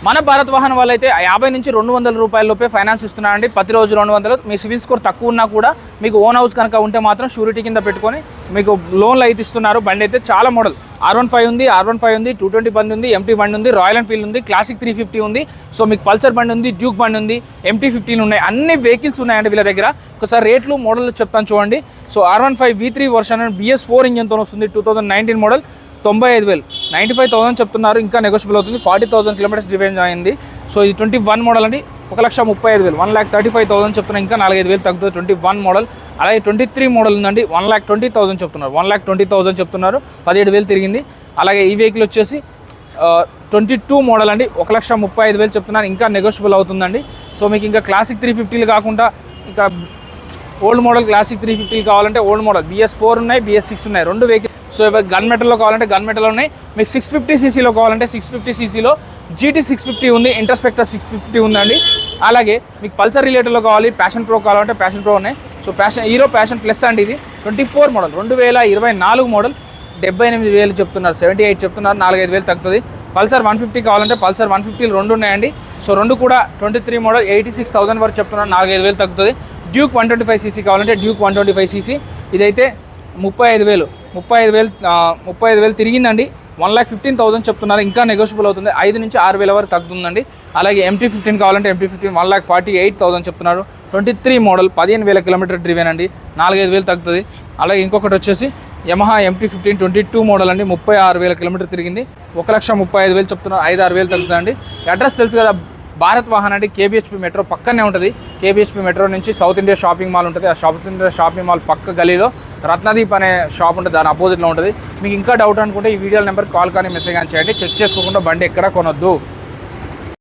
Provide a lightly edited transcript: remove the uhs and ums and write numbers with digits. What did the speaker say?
మన భారత్ వాహన్ వాళ్ళు అయితే 50 నుంచి 200 రూపాయల లోపే ఫైనాన్స్ ఇస్తున్నారండి. ప్రతిరోజు 200. మీ సివిల్ స్కోర్ తక్కువ ఉన్నా కూడా మీకు ఓన్ హౌస్ కనుక ఉంటే మాత్రం షూరిటీ కింద పెట్టుకొని మీకు లోన్లు అయితే ఇస్తున్నారు. బండి అయితే చాలా మోడల్ R15 ఉంది, R15 ఉంది, 220 బండి ఉంది, MT బండి ఉంది, రాయల్ ఎన్ఫీల్డ్ ఉంది, క్లాసిక్ 350 ఉంది. సో మీకు పల్సర్ బండి ఉంది, డ్యూక్ బండి ఉంది, MT15 ఉన్నాయి. అన్ని వెహికల్స్ ఉన్నాయండి వీళ్ళ దగ్గర. ఒకసారి రేట్లు మోడల్ చెప్తాను చూడండి. So R15 V3 version BS4 ఇంజన్తో వస్తుంది. 2019 మోడల్ 95,000, 95,000 చెప్తున్నారు. ఇంకా నెగోషియబుల్ అవుతుంది. 40,000 కిలోమీటర్స్ డ్రైవ్ అయింది. సో ఇది 21 మోడల్ అండి. 1,35,000, 1,35,000 చెప్తున్నారు. ఇంకా 4,500 తగ్గుతుంది. 21 మోడల్. అలాగే 23 మోడల్ ఉందండి. 1,20,000 చెప్తున్నారు. 1,20,000 చెప్తున్నారు. 17,000 తిరిగింది. అలాగే ఈ వెహికల్ వచ్చేసి 22 మోడల్ అండి. 1,35,000 చెప్తున్నారు. ఇంకా నెగోషియబుల్ అవుతుందండి. సో మీకు ఇంకా క్లాసిక్ 350 కాకుండా ఇంకా ఓల్డ్ మోడల్ క్లాసిక్ 350 కావాలంటే ఓల్డ్ మోడల్ BS4 ఉన్నాయి, BS6 ఉన్నాయి. 2 వెహికల్. సో గన్ మెటల్లో కావాలంటే గన్ మెటల్ ఉన్నాయి. మీకు 650cc కావాలంటే 650cc GT 650 ఉంది, ఇంటర్స్పెక్టర్ 650 ఉందండి. అలాగే మీకు పల్సర్ రిలేటెడ్లో కావాలి, ప్యాషన్ ప్రో కావాలంటే ప్యాషన్ ప్రో ఉన్నాయి. సో హీరో ప్యాషన్ ప్లస్ అండి. ఇది 24 మోడల్, 2024 మోడల్. 78,000 చెప్తున్నారు, 78 చెప్తున్నారు. 4,500 తగ్గుతుంది. పల్సర్ 150 కావాలంటే పల్సర్ 150 2 ఉన్నాయండి. సో 2 కూడా 23 మోడల్ 86,000 వరకు చెప్తున్నారు. 4,500 తగ్గుతుంది. డ్యూక్ 125cc కావాలంటే డ్యూక్ 125cc. ఇదైతే 35,000 తిరిగిందండి. 1,15,000 చెప్తున్నారు. ఇంకా నెగోషియబుల్ అవుతుంది. 5 నుంచి 6,000 వరకు తగ్గుతుందండి. అలాగే MT15 కావాలంటే MT15 1,48,000 చెప్తున్నారు. 23 మోడల్ 15,000 కిలోమీటర్ డ్రివెన్ అండి. 4,500 తగ్గుతుంది. అలాగే ఇంకొకటి వచ్చేసి యమహా MT15 22 మోడల్ అండి. 36,000 కిలోమీటర్ తిరిగింది. 1,35,000 చెప్తున్నారు. 5,000 తగ్గుతుందండి. అడ్రస్ తెలుసు కదా, భారత్ వాహన్ అంటే KBHP మెట్రో పక్కనే ఉంటుంది. KBHP మెట్రో నుంచి సౌత్ ఇండియా షాపింగ్ మాల్ ఉంటుంది. ఆ సౌత్ ఇండియా షాపింగ్ మాల్ పక్క గలీలో రత్నదీప్ అనే షాప్ ఉంటుంది. దాని అపోజిట్లో ఉంటుంది. మీకు ఇంకా డౌట్ అనుకుంటే ఈ వీడియో నెంబర్ కాల్ కానీ మెసేజ్ కానీ చేయండి. చెక్ చేసుకోకుండా బండి ఎక్కడా కొనొద్దు.